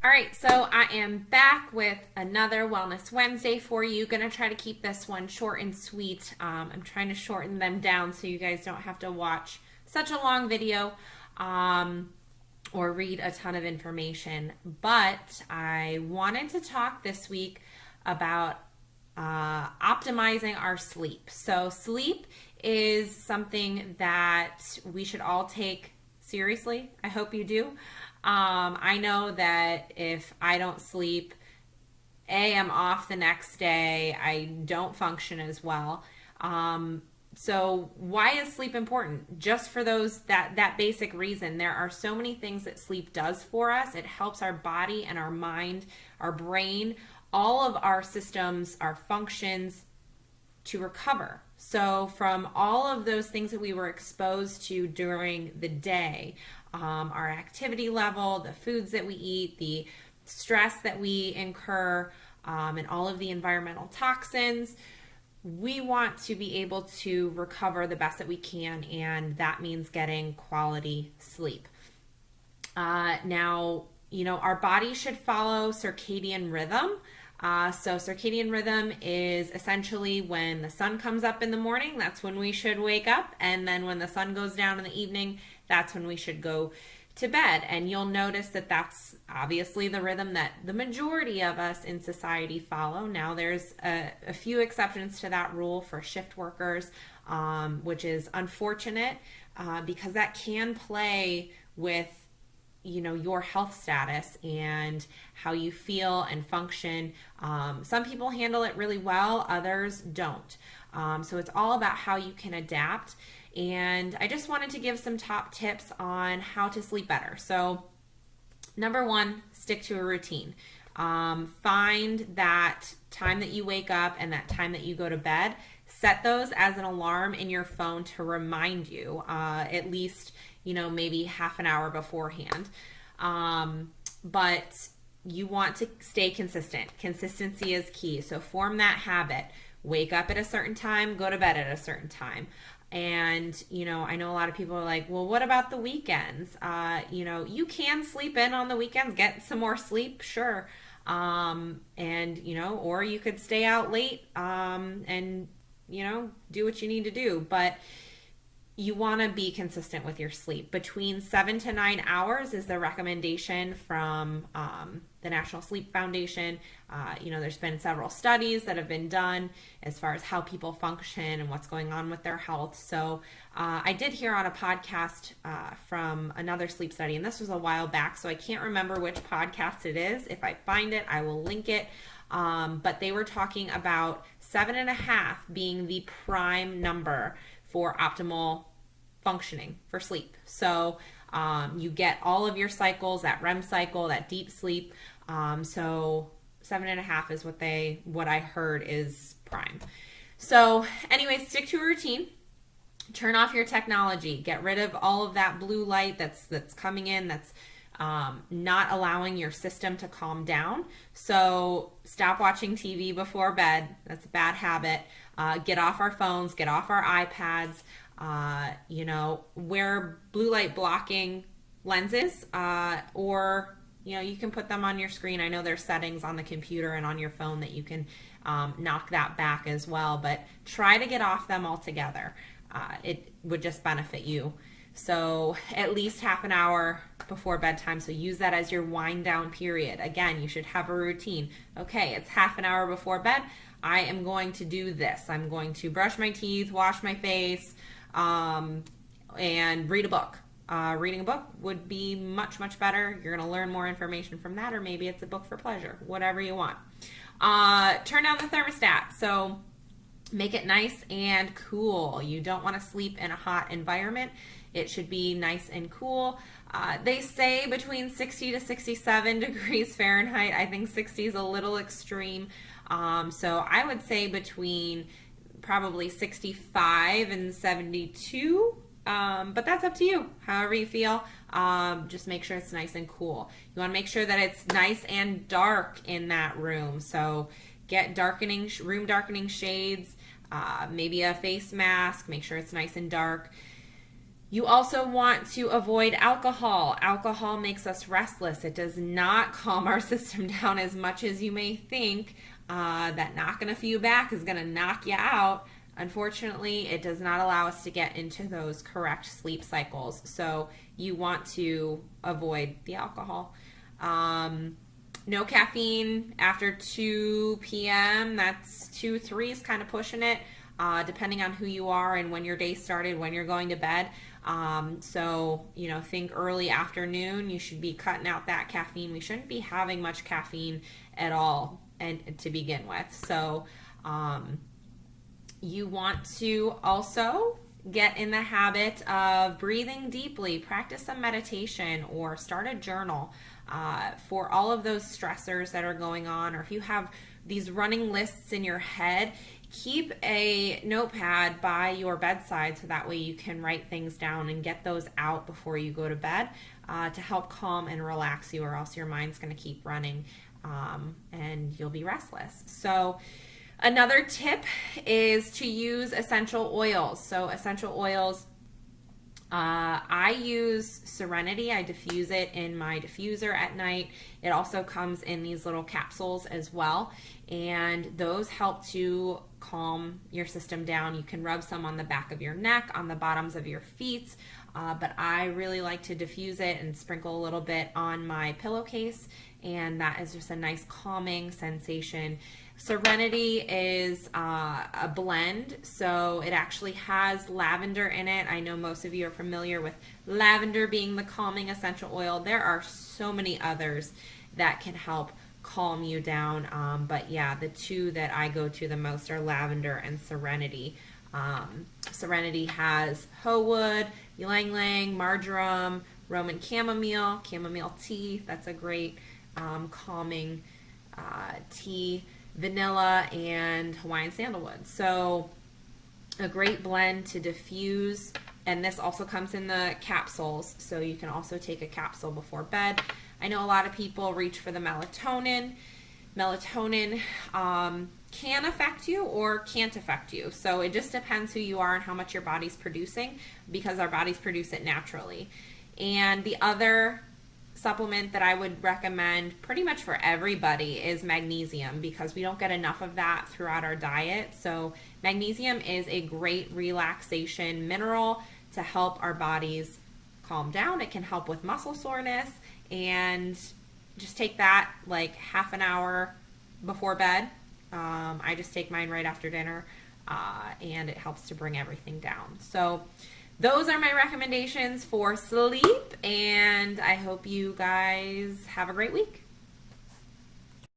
All right, so I am back with another Wellness Wednesday for you. Gonna try to keep this one short and sweet. I'm trying to shorten them down so you guys don't have to watch such a long video or read a ton of information. But I wanted to talk this week about optimizing our sleep. So sleep is something that we should all take seriously. I hope you do. I know that if I don't sleep, I'm off the next day. I don't function as well. So why is sleep important? Just for that basic reason. There are so many things that sleep does for us. It helps our body and our mind, our brain, all of our systems, our functions to recover. So from all of those things that we were exposed to during the day, our activity level, the foods that we eat, the stress that we incur, and all of the environmental toxins, we want to be able to recover the best that we can, and that means getting quality sleep. Now, our body should follow circadian rhythm. So circadian rhythm is essentially when the sun comes up in the morning, that's when we should wake up. And then when the sun goes down in the evening, that's when we should go to bed. And you'll notice that that's obviously the rhythm that the majority of us in society follow. Now there's a few exceptions to that rule for shift workers, which is unfortunate because that can play with your health status and how you feel and function. Some people handle it really well, others don't. So it's all about how you can adapt. And I just wanted to give some top tips on how to sleep better. So number one, stick to a routine. Find that time that you wake up and that time that you go to bed. Set those as an alarm in your phone to remind you, at least, maybe half an hour beforehand. But you want to stay consistent. Consistency is key. So form that habit. Wake up at a certain time, go to bed at a certain time. And, I know a lot of people are like, well, what about the weekends? You can sleep in on the weekends, get some more sleep, sure. Or you could stay out late, and do what you need to do. But you want to be consistent with your sleep. Between 7 to 9 hours is the recommendation from the National Sleep Foundation. There's been several studies that have been done as far as how people function and what's going on with their health. So I did hear on a podcast from another sleep study, and this was a while back, so I can't remember which podcast it is. If I find it, I will link it. But they were talking about 7.5 being the prime number for optimal functioning for sleep. So you get all of your cycles, that REM cycle, that deep sleep. So 7.5 is what I heard is prime. So anyway, stick to a routine. Turn off your technology. Get rid of all of that blue light that's coming in, that's not allowing your system to calm down. So stop watching TV before bed. That's a bad habit. Get off our phones, get off our iPads, wear blue light blocking lenses, or you can put them on your screen. I know there's settings on the computer and on your phone that you can knock that back as well, but try to get off them altogether. It would just benefit you. So at least half an hour before bedtime. So use that as your wind down period. Again, you should have a routine. Okay, it's half an hour before bed. I am going to do this. I'm going to brush my teeth, wash my face, and read a book. Reading a book would be much, much better. You're going to learn more information from that, or maybe it's a book for pleasure, whatever you want. Turn down the thermostat. So make it nice and cool. You don't want to sleep in a hot environment. It should be nice and cool. They say between 60 to 67 degrees Fahrenheit. I think 60 is a little extreme. So I would say between probably 65 and 72. But that's up to you, however you feel. Just make sure it's nice and cool. You want to make sure that it's nice and dark in that room. So get room darkening shades, maybe a face mask. Make sure it's nice and dark. You also want to avoid alcohol. Alcohol makes us restless. It does not calm our system down as much as you may think. That knocking a few back is going to knock you out. Unfortunately, it does not allow us to get into those correct sleep cycles. So you want to avoid the alcohol. No caffeine after 2 p.m. That's 2, 3 is kind of pushing it, depending on who you are and when your day started, when you're going to bed. So, think early afternoon, you should be cutting out that caffeine. We shouldn't be having much caffeine at all and to begin with. So, you want to also get in the habit of breathing deeply, practice some meditation, or start a journal for all of those stressors that are going on. Or if you have these running lists in your head, keep a notepad by your bedside so that way you can write things down and get those out before you go to bed to help calm and relax you, or else your mind's going to keep running and you'll be restless. So another tip is to use essential oils. So essential oils, I use Serenity. I diffuse it in my diffuser at night. It also comes in these little capsules as well, and those help to calm your system down. You can rub some on the back of your neck, on the bottoms of your feet, but I really like to diffuse it and sprinkle a little bit on my pillowcase, and that is just a nice calming sensation. Serenity is a blend, so it actually has lavender in it. I know most of you are familiar with lavender being the calming essential oil. There are so many others that can help calm you down, but yeah, the two that I go to the most are lavender and Serenity. Serenity has hoe wood, ylang ylang, marjoram, Roman chamomile tea. That's a great calming tea. Vanilla and Hawaiian sandalwood. So a great blend to diffuse, and this also comes in the capsules, so you can also take a capsule before bed. I know a lot of people reach for the melatonin. Melatonin can affect you or can't affect you, so it just depends who you are and how much your body's producing, because our bodies produce it naturally. And the other supplement that I would recommend pretty much for everybody is magnesium, because we don't get enough of that throughout our diet. So magnesium is a great relaxation mineral to help our bodies calm down. It can help with muscle soreness, and just take that like half an hour before bed. I just take mine right after dinner, and it helps to bring everything down. So those are my recommendations for sleep, and I hope you guys have a great week.